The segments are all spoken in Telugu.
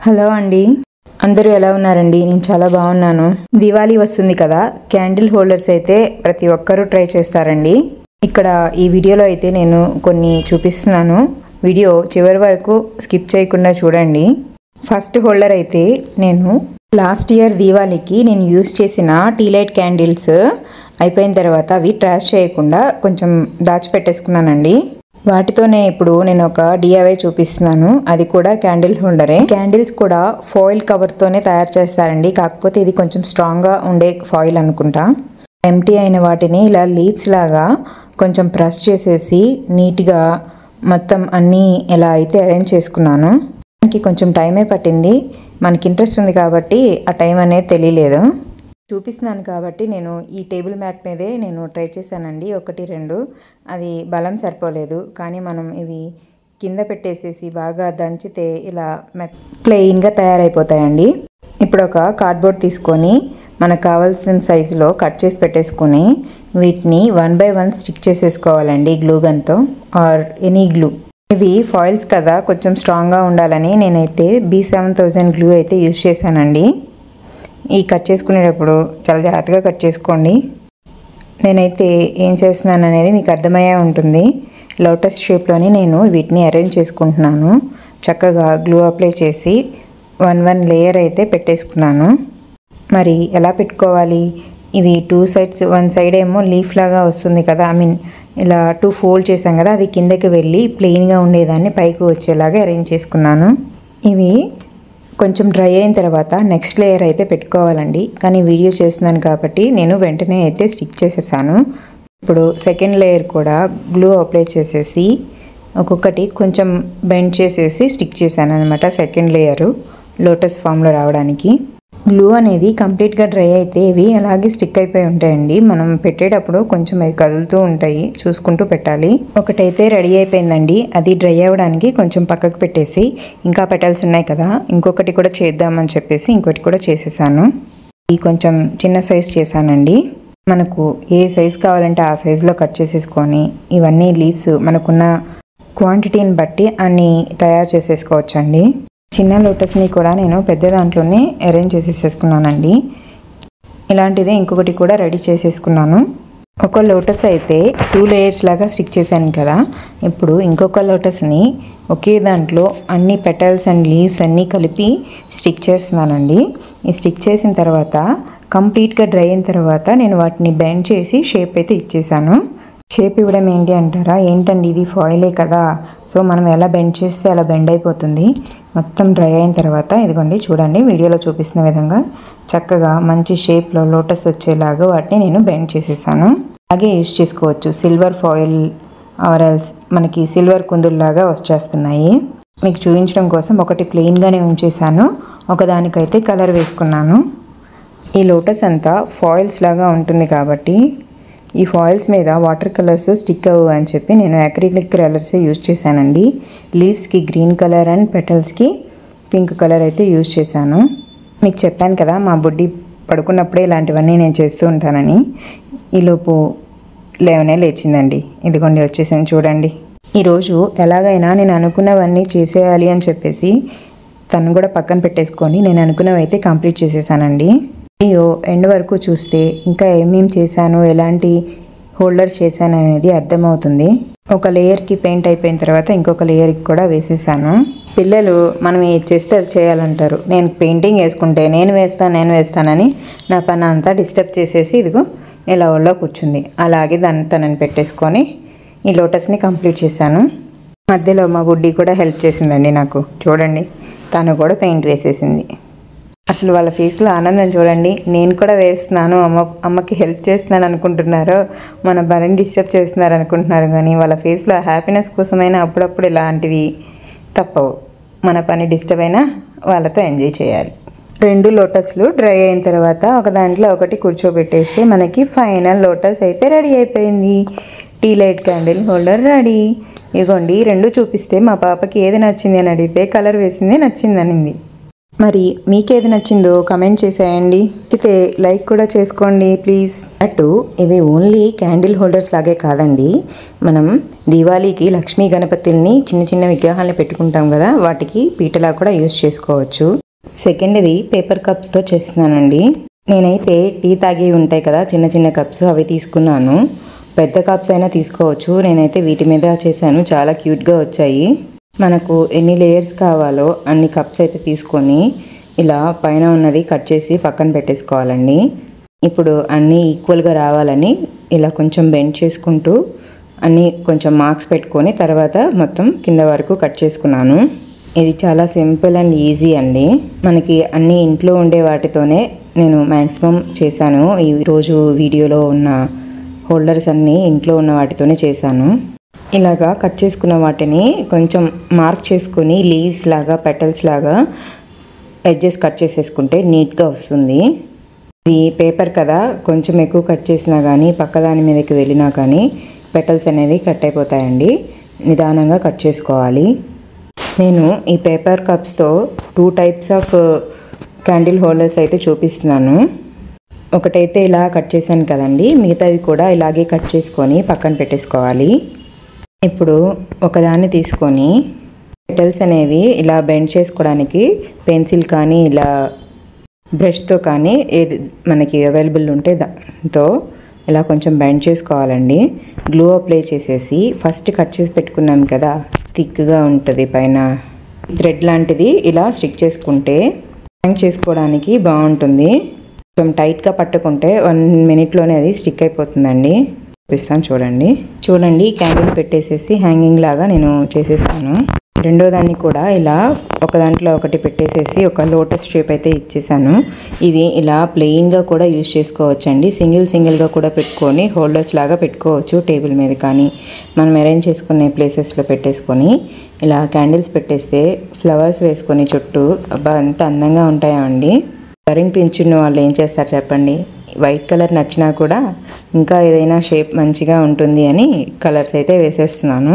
హలో అండి, అందరూ ఎలా ఉన్నారండి? నేను చాలా బాగున్నాను. దివాళీ వస్తుంది కదా, క్యాండిల్ హోల్డర్స్ అయితే ప్రతి ఒక్కరూ ట్రై చేస్తారండి. ఇక్కడ ఈ వీడియోలో అయితే నేను కొన్ని చూపిస్తున్నాను. వీడియో చివరి వరకు స్కిప్ చేయకుండా చూడండి. ఫస్ట్ హోల్డర్ అయితే నేను లాస్ట్ ఇయర్ దివాళీకి నేను యూస్ చేసిన టీ లైట్ క్యాండిల్స్ అయిపోయిన తర్వాత అవి ట్రాష్ చేయకుండా కొంచెం దాచిపెట్టేసుకున్నానండి. వాటితోనే ఇప్పుడు నేను ఒక డిఐవై చూపిస్తున్నాను. అది కూడా క్యాండిల్ హోల్డరే. క్యాండిల్స్ కూడా ఫాయిల్ కవర్తోనే తయారు చేస్తారండి. కాకపోతే ఇది కొంచెం స్ట్రాంగ్గా ఉండే ఫాయిల్ అనుకుంటా. ఎంటీ అయిన వాటిని ఇలా లీవ్స్ లాగా కొంచెం ప్రెస్ చేసేసి నీట్గా మొత్తం అన్నీ ఎలా అయితే అరేంజ్ చేసుకున్నాను. దానికి కొంచెం టైమే పట్టింది. మనకి ఇంట్రెస్ట్ ఉంది కాబట్టి ఆ టైం అనేది తెలియలేదు. చూపిస్తున్నాను కాబట్టి నేను ఈ టేబుల్ మ్యాట్ మీదే నేను ట్రై చేశానండి. 1-2 అది బలం సరిపోలేదు. కానీ మనం ఇవి కింద పెట్టేసేసి బాగా దంచితే ఇలా ప్లెయిన్గా తయారైపోతాయండి. ఇప్పుడు ఒక కార్డ్బోర్డ్ తీసుకొని మనకు కావాల్సిన సైజులో కట్ చేసి పెట్టేసుకొని వీటిని 1 by 1 స్టిక్ చేసేసుకోవాలండి గ్లూ గన్తో ఆర్ ఎనీ గ్లూ. ఇవి ఫాయిల్స్ కదా, కొంచెం స్ట్రాంగ్గా ఉండాలని నేనైతే B7000 గ్లూ అయితే యూజ్ చేశానండి. ఈ కట్ చేసుకునేటప్పుడు చాలా జాగ్రత్తగా కట్ చేసుకోండి. నేనైతే ఏం చేస్తున్నాను అనేది మీకు అర్థమయ్యే ఉంటుంది. లోటస్ షేప్లోని నేను వీటిని అరేంజ్ చేసుకుంటున్నాను. చక్కగా గ్లూ అప్లై చేసి 1 లేయర్ అయితే పెట్టేసుకున్నాను. మరి ఎలా పెట్టుకోవాలి? ఇవి 2 sides, 1 side ఏమో లీఫ్ లాగా వస్తుంది కదా, ఇలా 2 ఫోల్డ్ చేసాం కదా, అది కిందకి వెళ్ళి ప్లెయిన్గా ఉండేదాన్ని పైకి వచ్చేలాగా అరేంజ్ చేసుకున్నాను. ఇవి కొంచెం డ్రై అయిన తర్వాత నెక్స్ట్ లేయర్ అయితే పెట్టుకోవాలండి. కానీ వీడియో చేస్తున్నాను కాబట్టి నేను వెంటనే అయితే స్టిక్ చేసేసాను. ఇప్పుడు సెకండ్ లేయర్ కూడా గ్లూ అప్లై చేసేసి ఒక్కొక్కటి కొంచెం బెండ్ చేసేసి స్టిక్ చేశాను అనమాట. సెకండ్ లేయరు లోటస్ ఫామ్లో రావడానికి. గ్లూ అనేది కంప్లీట్గా డ్రై అయితే ఇవి అలాగే స్టిక్ అయిపోయి ఉంటాయండి. మనం పెట్టేటప్పుడు కొంచెం అవి కదులుతూ ఉంటాయి, చూసుకుంటూ పెట్టాలి. ఒకటైతే రెడీ అయిపోయిందండి. అది డ్రై అవ్వడానికి కొంచెం పక్కకు పెట్టేసి ఇంకా పెటల్స్ ఉన్నాయి కదా, ఇంకొకటి కూడా చేద్దామని చెప్పేసి ఇంకోటి కూడా చేసేసాను. ఇది కొంచెం చిన్న సైజ్ చేశానండి. మనకు ఏ సైజ్ కావాలంటే ఆ సైజులో కట్ చేసేసుకొని ఇవన్నీ లీవ్స్ మనకున్న క్వాంటిటీని బట్టి అన్నీ తయారు చేసేసుకోవచ్చండి. చిన్న లోటస్ని కూడా నేను పెద్ద దాంట్లోనే అరేంజ్ చేసేసుకున్నానండి. ఇలాంటిదే ఇంకొకటి కూడా రెడీ చేసేసుకున్నాను. ఒక లోటస్ అయితే 2 layers లాగా స్టిక్ చేశాను కదా, ఇప్పుడు ఇంకొక లోటస్ని ఒకే దాంట్లో అన్ని పెటల్స్ అండ్ లీవ్స్ అన్నీ కలిపి స్టిక్ చేస్తున్నానండి. ఈ స్టిక్ చేసిన తర్వాత కంప్లీట్గా డ్రై అయిన తర్వాత నేను వాటిని బెండ్ చేసి షేప్ అయితే ఇచ్చేసాను. షేప్ ఇవ్వడం ఏంటి అంటారా? ఏంటండి ఇది ఫాయిలే కదా, సో మనం ఎలా బెండ్ చేస్తే అలా బెండ్ అయిపోతుంది. మొత్తం డ్రై అయిన తర్వాత ఇదిగోండి చూడండి, వీడియోలో చూపిస్తున్న విధంగా చక్కగా మంచి షేప్లో లోటస్ వచ్చేలాగా వాటిని నేను బెండ్ చేసేసాను. అలాగే యూజ్ చేసుకోవచ్చు సిల్వర్ ఫాయిల్ ఆరల్స్ మనకి సిల్వర్ కుందుల్లాగా వచ్చేస్తున్నాయి. మీకు చూపించడం కోసం ఒకటి ప్లెయిన్గానే ఉంచేసాను, ఒకదానికైతే కలర్ వేసుకున్నాను. ఈ లోటస్ అంతా ఫాయిల్స్ లాగా ఉంటుంది కాబట్టి ఈ ఫాయిల్స్ మీద వాటర్ కలర్స్ స్టిక్ అవ్వు అని చెప్పి నేను అక్రిలిక్ కలర్సే యూజ్ చేశానండి. లీవ్స్కి గ్రీన్ కలర్ అండ్ పెటల్స్కి పింక్ కలర్ అయితే యూజ్ చేశాను. మీకు చెప్పాను కదా, మా బుడ్డి పడుకున్నప్పుడే ఇలాంటివన్నీ నేను చేస్తూ ఉంటానని. ఈలోపు లేచిందండి. ఇదిగోండి వచ్చేసాను చూడండి. ఈరోజు ఎలాగైనా నేను అనుకున్నవన్నీ చేసేయాలి అని చెప్పేసి తను కూడా పక్కన పెట్టేసుకొని నేను అనుకున్నవి అయితే కంప్లీట్ చేసేసానండి. వీడియో ఎండ్ వరకు చూస్తే ఇంకా ఏమేమి చేశాను, ఎలాంటి హోల్డర్స్ చేశాను అనేది అర్థమవుతుంది. ఒక లేయర్కి పెయింట్ అయిపోయిన తర్వాత ఇంకొక లేయర్కి కూడా వేసేసాను. పిల్లలు మనం ఏది చేస్తే అది చేయాలంటారు. నేను పెయింటింగ్ వేసుకుంటే నేను వేస్తానని నా పని అంతా డిస్టర్బ్ చేసేసి ఇదిగో ఇలా ఒళ్ళో కూర్చుంది. అలాగే దాన్ని తనని పెట్టేసుకొని ఈ లోటస్ని కంప్లీట్ చేశాను. మధ్యలో మా బుడ్డి కూడా హెల్ప్ చేసిందండి నాకు. చూడండి, తను కూడా పెయింట్ వేసేసింది. అసలు వాళ్ళ ఫేస్లో ఆనందం చూడండి. నేను కూడా వేస్తున్నాను, అమ్మకి హెల్ప్ చేస్తున్నాను అనుకుంటున్నారో మన పనిని డిస్టర్బ్ చేస్తున్నారు అనుకుంటున్నారు, కానీ వాళ్ళ ఫేస్లో హ్యాపీనెస్ కోసమైనా అప్పుడప్పుడు ఇలాంటివి తప్పవు. మన పని డిస్టర్బ్ అయినా వాళ్ళతో ఎంజాయ్ చేయాలి. 2 లోటస్లు డ్రై అయిన తర్వాత ఒక దాంట్లో ఒకటి కూర్చోబెట్టేస్తే మనకి ఫైనల్ లోటస్ అయితే రెడీ అయిపోయింది. Tea light candle holder ready. ఇదిగోండి 2 చూపిస్తే మా పాపకి ఏది నచ్చింది అని అడిగితే కలర్ వేసింది నచ్చిందనింది. మరి మీకేది నచ్చిందో కమెంట్ చేసేయండి. నచ్చితే లైక్ కూడా చేసుకోండి ప్లీజ్. అటు ఇవి ఓన్లీ క్యాండిల్ హోల్డర్స్ లాగే కాదండి, మనం దీవాళీకి లక్ష్మీ గణపతుల్ని చిన్న చిన్న విగ్రహాలను పెట్టుకుంటాం కదా, వాటికి పీటలా కూడా యూజ్ చేసుకోవచ్చు. సెకండ్ ఇది పేపర్ కప్స్తో చేస్తున్నానండి. నేనైతే టీ తాగి ఉంటాయి కదా చిన్న చిన్న కప్స్, అవి తీసుకున్నాను. పెద్ద కప్స్ అయినా తీసుకోవచ్చు, నేనైతే వీటి మీద చేశాను. చాలా క్యూట్గా వచ్చాయి. మనకు ఎన్ని లేయర్స్ కావాలో అన్ని కప్స్ అయితే తీసుకొని ఇలా పైన ఉన్నది కట్ చేసి పక్కన పెట్టేసుకోవాలండి. ఇప్పుడు అన్నీ ఈక్వల్గా రావాలని ఇలా కొంచెం బెండ్ చేసుకుంటూ అన్నీ కొంచెం మార్క్స్ పెట్టుకొని తర్వాత మొత్తం కింద వరకు కట్ చేసుకున్నాను. ఇది చాలా సింపుల్ అండ్ ఈజీ అండి. మనకి అన్నీ ఇంట్లో ఉండే వాటితోనే నేను మ్యాక్సిమం చేశాను. ఈరోజు వీడియోలో ఉన్న హోల్డర్స్ అన్నీ ఇంట్లో ఉన్న వాటితోనే చేశాను. ఇలాగా కట్ చేసుకున్న వాటిని కొంచెం మార్క్ చేసుకుని లీవ్స్ లాగా పెటల్స్ లాగా ఎడ్జెస్ కట్ చేసేసుకుంటే నీట్గా వస్తుంది. ఇది పేపర్ కదా, కొంచెం ఎక్కువ కట్ చేసినా కానీ పక్కదాని మీదకి వెళ్ళినా కానీ పెటల్స్ అనేవి కట్ అయిపోతాయండి. నిదానంగా కట్ చేసుకోవాలి. నేను ఈ పేపర్ కప్స్తో 2 టైప్స్ ఆఫ్ క్యాండిల్ హోల్డర్స్ అయితే చూపిస్తున్నాను. ఒకటైతే ఇలా కట్ చేశాను కదండి, మిగతావి కూడా ఇలాగే కట్ చేసుకొని పక్కన పెట్టేసుకోవాలి. ఇప్పుడు ఒకదాన్ని తీసుకొని పెటల్స్ అనేవి ఇలా బెండ్ చేసుకోవడానికి పెన్సిల్ కానీ ఇలా బ్రష్తో కానీ ఏది మనకి అవైలబుల్ ఉంటే దాంతో ఇలా కొంచెం బెండ్ చేసుకోవాలండి. గ్లూ అప్లై చేసేసి ఫస్ట్ కట్ చేసి పెట్టుకున్నాం కదా, థిక్గా ఉంటుంది పైన థ్రెడ్ లాంటిది, ఇలా స్టిక్ చేసుకుంటే హ్యాంగ్ చేసుకోవడానికి బాగుంటుంది. కొంచెం టైట్గా పట్టుకుంటే 1 మినిట్లోనే అది స్టిక్ అయిపోతుందండి. చూపిస్తాను చూడండి. క్యాండిల్ పెట్టేసేసి హ్యాంగింగ్ లాగా నేను చేసేసాను. రెండో దాన్ని కూడా ఇలా ఒక దాంట్లో ఒకటి పెట్టేసేసి ఒక లోటస్ షేప్ అయితే ఇచ్చేసాను. ఇవి ఇలా ప్లెయిన్గా కూడా యూజ్ చేసుకోవచ్చండి. సింగిల్గా కూడా పెట్టుకొని హోల్డర్స్ లాగా పెట్టుకోవచ్చు. టేబుల్ మీద కానీ మనం అరేంజ్ చేసుకునే ప్లేసెస్లో పెట్టేసుకొని ఇలా క్యాండిల్స్ పెట్టేస్తే ఫ్లవర్స్ వేసుకొని చుట్టూ అబ్బా ఎంత అందంగా ఉంటాయో అండి. కలరింగ్ పెంచున్న వాళ్ళు ఏం చేస్తారు చెప్పండి, వైట్ కలర్ నచ్చినా కూడా ఇంకా ఏదైనా షేప్ మంచిగా ఉంటుంది అని కలర్స్ అయితే వేసేస్తున్నాను.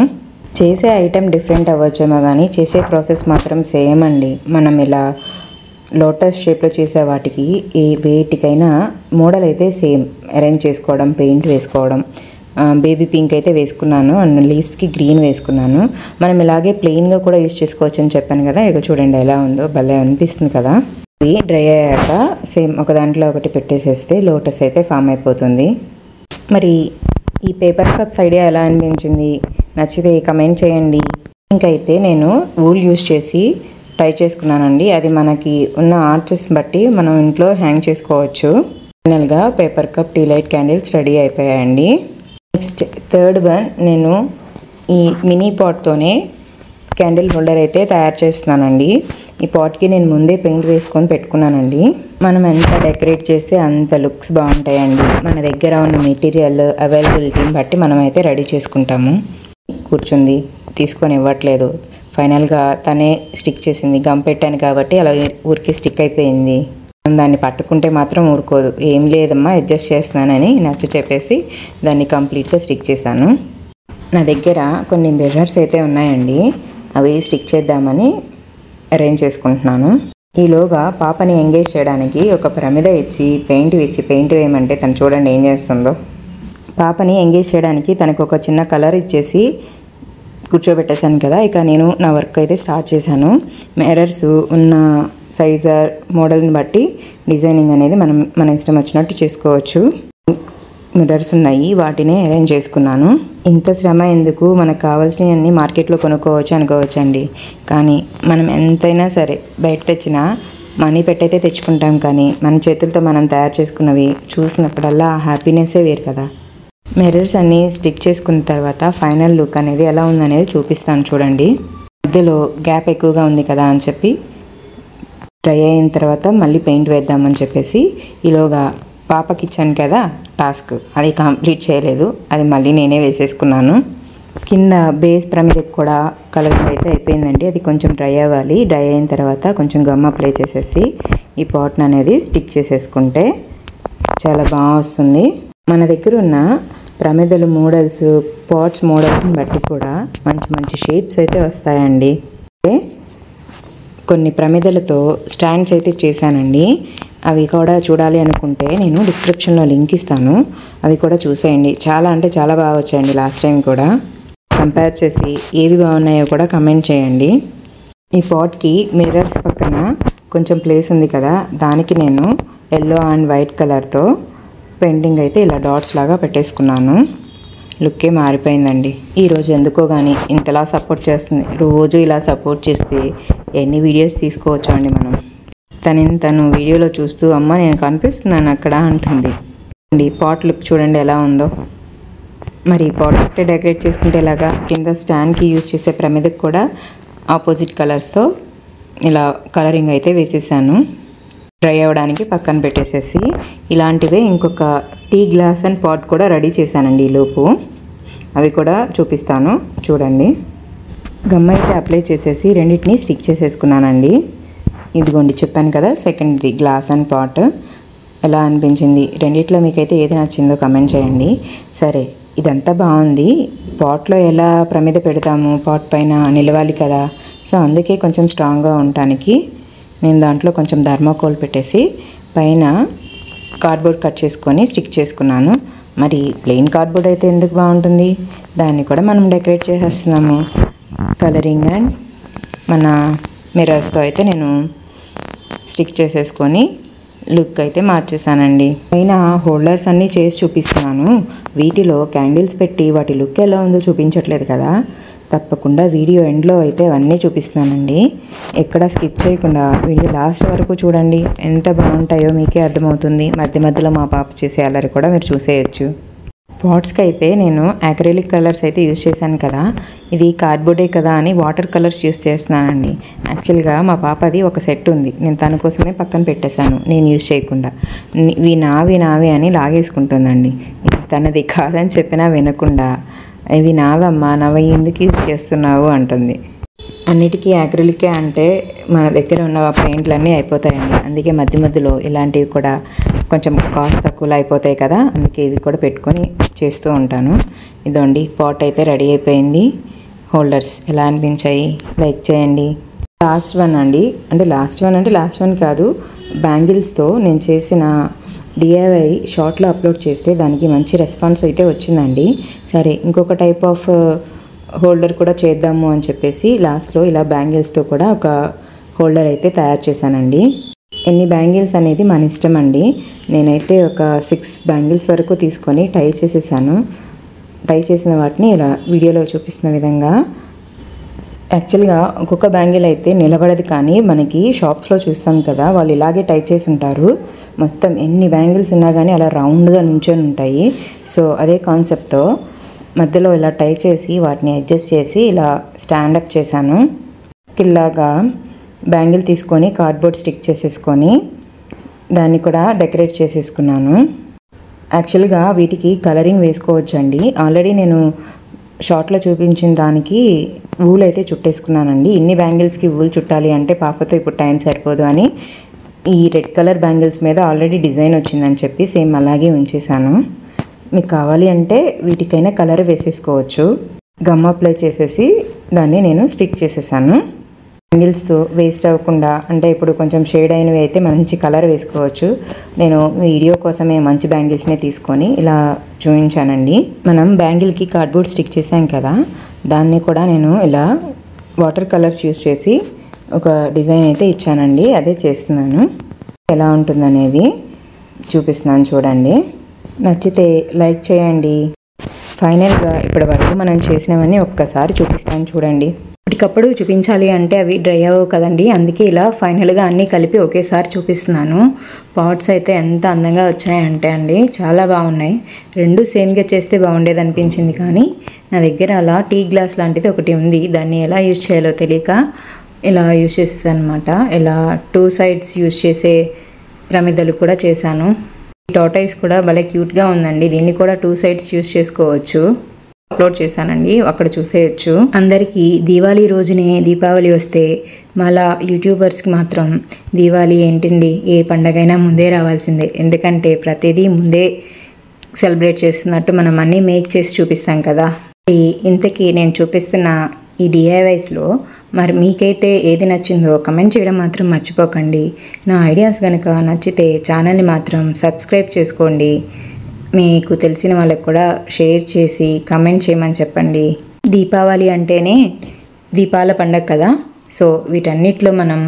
చేసే ఐటెం డిఫరెంట్ అవ్వచ్చేమో కానీ చేసే ప్రాసెస్ మాత్రం సేమ్ అండి. మనం ఇలా లోటస్ షేప్లో చేసే వాటికి వేటికైనా మోడల్ అయితే సేమ్. అరేంజ్ చేసుకోవడం, పెయింట్ వేసుకోవడం, బేబీ పింక్ అయితే వేసుకున్నాను అండ్ లీవ్స్కి గ్రీన్ వేసుకున్నాను. మనం ఇలాగే ప్లెయిన్గా కూడా యూజ్ చేసుకోవచ్చు అని చెప్పాను కదా. ఇక చూడండి ఎలా ఉందో, భలే అనిపిస్తుంది కదా. ఇవి డ్రై అయ్యాక సేమ్ ఒక దాంట్లో ఒకటి పెట్టేసేస్తే లోటస్ అయితే ఫామ్ అయిపోతుంది. మరి ఈ పేపర్ కప్స్ ఐడియా ఎలా అనిపించింది? నచ్చితే కమెంట్ చేయండి. ఇంకైతే నేను వూల్ యూజ్ చేసి ట్రై చేసుకున్నానండి. అది మనకి ఉన్న ఆర్చెస్ బట్టి మనం ఇంట్లో హ్యాంగ్ చేసుకోవచ్చు. ఫైనల్గా paper cup tea light candles ready అయిపోయాయండి. నెక్స్ట్ థర్డ్ వన్, నేను ఈ మినీ పాట్తోనే క్యాండిల్ హోల్డర్ అయితే తయారు చేస్తున్నానండి. ఈ పాట్కి నేను ముందే పెయింట్ వేసుకొని పెట్టుకున్నానండి. మనం ఎంత డెకరేట్ చేస్తే అంత లుక్స్ బాగుంటాయండి. మన దగ్గర ఉన్న మెటీరియల్ అవైలబిలిటీని బట్టి మనం అయితే రెడీ చేసుకుంటాము. కూర్చుంది, తీసుకొని ఇవ్వట్లేదు. ఫైనల్గా తనే స్టిక్ చేసింది. గమ్ పెట్టాను కాబట్టి అలా ఊరికే స్టిక్ అయిపోయింది. దాన్ని పట్టుకుంటే మాత్రం ఊరుకోదు. ఏం లేదమ్మా అడ్జస్ట్ చేస్తున్నానని నచ్చ చెప్పేసి దాన్ని కంప్లీట్గా స్టిక్ చేశాను. నా దగ్గర కొన్ని మిర్రర్స్ అయితే ఉన్నాయండి, అవి స్టిక్ చేద్దామని అరేంజ్ చేసుకుంటున్నాను. ఈలోగా పాపని ఎంగేజ్ చేయడానికి ఒక ప్రమిద ఇచ్చి పెయింట్ వేయమంటే తను చూడండి ఏం చేస్తుందో. పాపని ఎంగేజ్ చేయడానికి తనకు ఒక చిన్న కలర్ ఇచ్చేసి కూర్చోబెట్టేశాను కదా. ఇక నేను నా వర్క్ అయితే స్టార్ట్ చేశాను. మిర్రర్స్ ఉన్న సైజర్ మోడల్ని బట్టి డిజైనింగ్ అనేది మన ఇష్టం వచ్చినట్టు చేసుకోవచ్చు. మిర్రర్స్ ఉన్నాయి, వాటినే అరేంజ్ చేసుకున్నాను. ఇంత శ్రమ ఎందుకు, మనకు కావాల్సినవన్నీ మార్కెట్లో కొనుక్కోవచ్చు అనుకోవచ్చండి. కానీ మనం ఎంతైనా సరే బయట తెచ్చినా మనీ పెట్టయితే తెచ్చుకుంటాం, కానీ మన చేతులతో మనం తయారు చేసుకున్నవి చూసినప్పుడల్లా ఆ హ్యాపీనెస్సే వేరు కదా. మిర్రర్స్ అన్నీ స్టిక్ చేసుకున్న తర్వాత ఫైనల్ లుక్ అనేది ఎలా ఉందనేది చూపిస్తాను చూడండి. మధ్యలో గ్యాప్ ఎక్కువగా ఉంది కదా అని చెప్పి డ్రై అయిన తర్వాత మళ్ళీ పెయింట్ వేద్దామని చెప్పేసి ఈలోగా పాపకి ఇచ్చాను కదా టాస్క్, అది కంప్లీట్ చేయలేదు. అది మళ్ళీ నేనే వేసేసుకున్నాను. కింద బేస్ ప్రమిదకి కూడా కలరింగ్ అయితే అయిపోయిందండి. అది కొంచెం డ్రై అవ్వాలి. డ్రై అయిన తర్వాత కొంచెం గమ్ అప్లై చేసేసి ఈ పాట్ని అనేది స్టిక్ చేసేసుకుంటే చాలా బాగా వస్తుంది. మన దగ్గర ఉన్న ప్రమిదలు మోడల్స్, పాట్స్ మోడల్స్ని బట్టి కూడా మంచి మంచి షేప్స్ అయితే వస్తాయండి. కొన్ని ప్రమిదలతో స్టాండ్స్ అయితే చేశానండి. అవి కూడా చూడాలి అనుకుంటే నేను డిస్క్రిప్షన్లో లింక్ ఇస్తాను, అవి కూడా చూసేయండి. చాలా అంటే చాలా బాగా వచ్చాయండి. లాస్ట్ టైం కూడా కంపేర్ చేసి ఏవి బాగున్నాయో కూడా కమెంట్ చేయండి. ఈ పాట్కి మిర్రర్స్ పక్కన కొంచెం ప్లేస్ ఉంది కదా, దానికి నేను ఎల్లో అండ్ వైట్ కలర్తో పెయింటింగ్ అయితే ఇలా డాట్స్ లాగా పెట్టేసుకున్నాను. లుక్కే మారిపోయిందండి. ఈరోజు ఎందుకో కానీ ఇంతలా సపోర్ట్ చేస్తుంది. రోజు ఇలా సపోర్ట్ చేస్తే ఎన్ని వీడియోస్ తీసుకోవచ్చు అండి మనం. తను వీడియోలో చూస్తూ అమ్మ నేను కనిపిస్తున్నాను అక్కడ అంటుంది. పాట్ లుక్ చూడండి ఎలా ఉందో. మరి పాట్ ఒకటే డెకరేట్ చేసుకుంటే ఎలాగా? కింద స్టాండ్కి యూజ్ చేసే ప్రమిదకు కూడా ఆపోజిట్ కలర్స్తో ఇలా కలరింగ్ అయితే వేసేసాను. డ్రై అవ్వడానికి పక్కన పెట్టేసేసి ఇలాంటివే ఇంకొక టీ గ్లాస్ అండ్ పాట్ కూడా రెడీ చేశానండి ఈలోపు. అవి కూడా చూపిస్తాను చూడండి. గమ్ అయితే అప్లై చేసేసి రెండింటిని స్టిక్ చేసేసుకున్నానండి. ఇదిగోండి చెప్పాను కదా, సెకండ్ది గ్లాస్ అండ్ పాట్. ఎలా అనిపించింది? రెండిట్లో మీకైతే ఏది నచ్చిందో కమెంట్ చేయండి. సరే, ఇదంతా బాగుంది. పాట్లో ఎలా ప్రమిద పెడతాము, పాట్ పైన నిలవాలి కదా, సో అందుకే కొంచెం స్ట్రాంగ్గా ఉండటానికి నేను దాంట్లో కొంచెం థర్మాకోల్ పెట్టేసి పైన కార్డ్బోర్డ్ కట్ చేసుకొని స్టిక్ చేసుకున్నాను. మరి ప్లెయిన్ కార్డ్బోర్డ్ అయితే ఎందుకు బాగుంటుంది, దాన్ని కూడా మనం డెకరేట్ చేసేస్తున్నాము. కలరింగ్ అండ్ మన మిర్రర్స్తో అయితే నేను స్టిక్ చేసేసుకొని లుక్ అయితే మార్చేసానండి. పైన హోల్డర్స్ అన్నీ చేసి చూపిస్తున్నాను. వీటిలో క్యాండిల్స్ పెట్టి వాటి లుక్ ఎలా ఉందో చూపించట్లేదు కదా. తప్పకుండా వీడియో ఎండ్లో అయితే అవన్నీ చూపిస్తున్నానండి. ఎక్కడ స్కిప్ చేయకుండా వీడియో లాస్ట్ వరకు చూడండి. ఎంత బాగుంటాయో మీకే అర్థమవుతుంది. మధ్య మధ్యలో మా పాప చేసే అల్లరి కూడా మీరు చూసేయచ్చు. పాట్స్కి అయితే నేను అక్రిలిక్ కలర్స్ అయితే యూజ్ చేశాను కదా, ఇది కార్డ్బోర్డే కదా అని వాటర్ కలర్స్ యూజ్ చేస్తున్నానండి. యాక్చువల్గా మా పాపది ఒక సెట్ ఉంది, నేను తన కోసమే పక్కన పెట్టేశాను, నేను యూజ్ చేయకుండా. ఇవి నావి అని లాగేసుకుంటుందండి. ఇది తనది కాదని చెప్పినా వినకుండా ఇవి నావమ్మా, నవి ఎందుకు యూజ్ చేస్తున్నావు అంటుంది. అన్నిటికీ అక్రిలికే అంటే మన దగ్గర ఉన్న పెయింట్లన్నీ అయిపోతాయండి. అందుకే మధ్య మధ్యలో ఇలాంటివి కూడా కొంచెం కాస్ట్ తక్కువలో అయిపోతాయి కదా, అందుకే ఇవి కూడా పెట్టుకొని చేస్తూ ఉంటాను. ఇదండి పాట్ అయితే రెడీ అయిపోయింది. హోల్డర్స్ ఎలా అనిపించాయి లైక్ చేయండి. లాస్ట్ వన్ కాదు, బ్యాంగిల్స్తో నేను చేసిన డిఐవై షార్ట్లో అప్లోడ్ చేస్తే దానికి మంచి రెస్పాన్స్ అయితే వచ్చిందండి. సరే, ఇంకొక టైప్ ఆఫ్ హోల్డర్ కూడా చేద్దాము అని చెప్పేసి లాస్ట్లో ఇలా బ్యాంగిల్స్తో కూడా ఒక హోల్డర్ అయితే తయారు చేశానండి. ఎన్ని బ్యాంగిల్స్ అనేది మన ఇష్టం అండి. నేనైతే ఒక 6 బ్యాంగిల్స్ వరకు తీసుకొని టై చేసేసాను. టై చేసిన వాటిని ఇలా వీడియోలో చూపిస్తున్న విధంగా. యాక్చువల్గా ఒక్కొక్క బ్యాంగిల్ అయితే నిలబడదు, కానీ మనకి షాప్స్లో చూస్తాం కదా, వాళ్ళు ఇలాగే టై చేసి ఉంటారు. మొత్తం ఎన్ని బ్యాంగిల్స్ ఉన్నా కానీ అలా రౌండ్గా నుంచొని ఉంటాయి. సో అదే కాన్సెప్ట్తో మధ్యలో ఇలా టై చేసి వాటిని అడ్జస్ట్ చేసి ఇలా స్టాండప్ చేశాను. ఇలాగా బ్యాంగిల్ తీసుకొని కార్డ్బోర్డ్ స్టిక్ చేసేసుకొని దాన్ని కూడా డెకరేట్ చేసేసుకున్నాను. యాక్చువల్గా వీటికి కలరింగ్ వేసుకోవచ్చండి. ఆల్రెడీ నేను షార్ట్లో చూపించిన దానికి వూల్ అయితే చుట్టేసుకున్నానండి. ఇన్ని బ్యాంగిల్స్కి వూల్ చుట్టాలి అంటే పాపతో ఇప్పుడు టైం సరిపోదు అని ఈ రెడ్ కలర్ బ్యాంగిల్స్ మీద ఆల్రెడీ డిజైన్ వచ్చిందని చెప్పి సేమ్ అలాగే ఉంచేసాను. మీకు కావాలి అంటే వీటికైనా కలర్ వేసేసుకోవచ్చు. గమ్ అప్లై చేసేసి దాన్ని నేను స్టిక్ చేసేసాను. బ్యాంగిల్స్ వేస్ట్ అవ్వకుండా, అంటే ఇప్పుడు కొంచెం షేడ్ అయినవి అయితే మంచి కలర్ వేసుకోవచ్చు. నేను వీడియో కోసమే మంచి బ్యాంగిల్స్నే తీసుకొని ఇలా చూపించానండి. మనం బ్యాంగిల్కి కార్డ్బోర్డ్ స్టిక్ చేసాం కదా, దాన్ని కూడా నేను ఇలా వాటర్ కలర్స్ యూజ్ చేసి ఒక డిజైన్ అయితే ఇచ్చానండి. అదే చేస్తున్నాను. ఎలా ఉంటుందనేది చూపిస్తున్నాను చూడండి. నచ్చితే లైక్ చేయండి. ఫైనల్గా ఇప్పటి వరకు మనం చేసినవన్నీ ఒక్కసారి చూపిస్తాను చూడండి. ఇప్పటికప్పుడు చూపించాలి అంటే అవి డ్రై అవ్వవు కదండి, అందుకే ఇలా ఫైనల్గా అన్నీ కలిపి ఒకేసారి చూపిస్తున్నాను. పాట్స్ అయితే ఎంత అందంగా వచ్చాయంటే అండి చాలా బాగున్నాయి. రెండు సేమ్గా చేస్తే బాగుండేది అనిపించింది, కానీ నా దగ్గర అలా టీ గ్లాస్ లాంటిది ఒకటి ఉంది. దాన్ని ఎలా యూజ్ చేయాలో తెలియక ఇలా యూజ్ చేసేసాను అనమాట. ఇలా 2 sides యూజ్ చేసే ప్రమిదలు కూడా చేశాను. టార్టైస్ కూడా భలే క్యూట్గా ఉందండి. దీన్ని కూడా 2 sides యూజ్ చేసుకోవచ్చు. అప్లోడ్ చేశానండి, అక్కడ చూసేయచ్చు. అందరికీ దీవాళీ రోజునే దీపావళి వస్తే మళ్ళా యూట్యూబర్స్కి మాత్రం దీవాళీ ఏంటండి, ఏ పండగైనా ముందే రావాల్సిందే. ఎందుకంటే ప్రతిదీ ముందే సెలబ్రేట్ చేస్తున్నట్టు మనం అన్నీ మేక్ చేసి చూపిస్తాం కదా. ఇంతకీ నేను చూపిస్తున్న ఈ డిఐవైస్లో మరి మీకైతే ఏది నచ్చిందో కమెంట్ చేయడం మాత్రం మర్చిపోకండి. నా ఐడియాస్ కనుక నచ్చితే ఛానల్ని మాత్రం సబ్స్క్రైబ్ చేసుకోండి. మీకు తెలిసిన వాళ్ళకి కూడా షేర్ చేసి కమెంట్ చేయమని చెప్పండి. దీపావళి అంటేనే దీపాల పండగ కదా. సో వీటన్నిటిలో మనం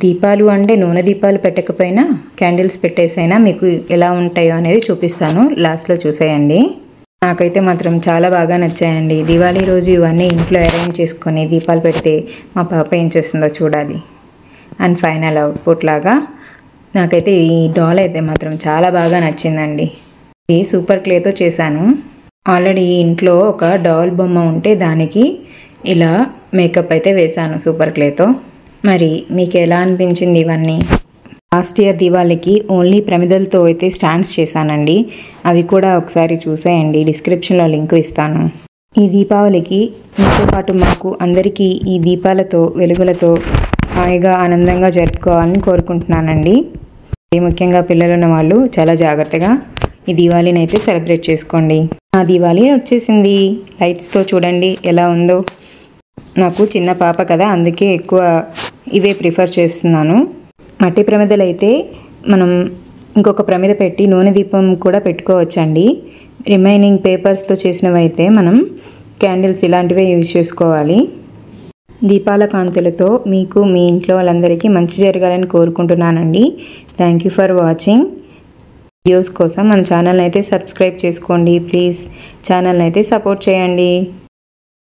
దీపాలు అంటే నూనె దీపాలు పెట్టకపోయినా క్యాండిల్స్ పెట్టేసైనా మీకు ఎలా ఉంటాయో అనేది చూపిస్తాను. లాస్ట్లో చూసేయండి. నాకైతే మాత్రం చాలా బాగా నచ్చాయండి. దివాళీ రోజు ఇవన్నీ ఇంట్లో అరేంజ్ చేసుకొని దీపాలు పెడితే మా పాప ఏం చేస్తుందో చూడాలి. అండ్ ఫైనల్ అవుట్పుట్ లాగా నాకైతే ఈ డాల్ అయితే మాత్రం చాలా బాగా నచ్చిందండి. ఇది సూపర్ క్లేతో చేశాను. ఆల్రెడీ ఇంట్లో ఒక డాల్ బొమ్మ ఉంటే దానికి ఇలా మేకప్ అయితే వేశాను సూపర్ క్లేతో. మరి మీకు ఎలా అనిపించింది ఇవన్నీ? లాస్ట్ ఇయర్ దివాళీకి ఓన్లీ ప్రమిదలతో అయితే స్టాండ్స్ చేశానండి. అవి కూడా ఒకసారి చూసేయండి, డిస్క్రిప్షన్లో లింక్ ఇస్తాను. ఈ దీపావళికి మీతో పాటు మాకు అందరికీ ఈ దీపాలతో వెలుగులతో హాయిగా ఆనందంగా జరుపుకోవాలని కోరుకుంటున్నానండి. ముఖ్యంగా పిల్లలు ఉన్న వాళ్ళు చాలా జాగ్రత్తగా ఈ దీవాళీని అయితే సెలబ్రేట్ చేసుకోండి. ఆ దీవాళీ వచ్చేసింది. లైట్స్తో చూడండి ఎలా ఉందో. నాకు చిన్న పాప కదా, అందుకే ఎక్కువ ఇవే ప్రిఫర్ చేస్తున్నాను. మట్టి ప్రమిదలు అయితే మనం ఇంకొక ప్రమిద పెట్టి నూనె దీపం కూడా పెట్టుకోవచ్చండి. రిమైనింగ్ పేపర్స్తో చేసినవి అయితే మనం క్యాండిల్స్ ఇలాంటివే యూజ్ చేసుకోవాలి. దీపాల కాంతులతో మీకు మీ ఇంట్లో వాళ్ళందరికీ మంచి జరగాలని కోరుకుంటున్నానండి. Thank you for watching. Videos కోసం మన ఛానల్ని అయితే సబ్స్క్రైబ్ చేసుకోండి. ప్లీజ్ ఛానల్ని అయితే సపోర్ట్ చేయండి.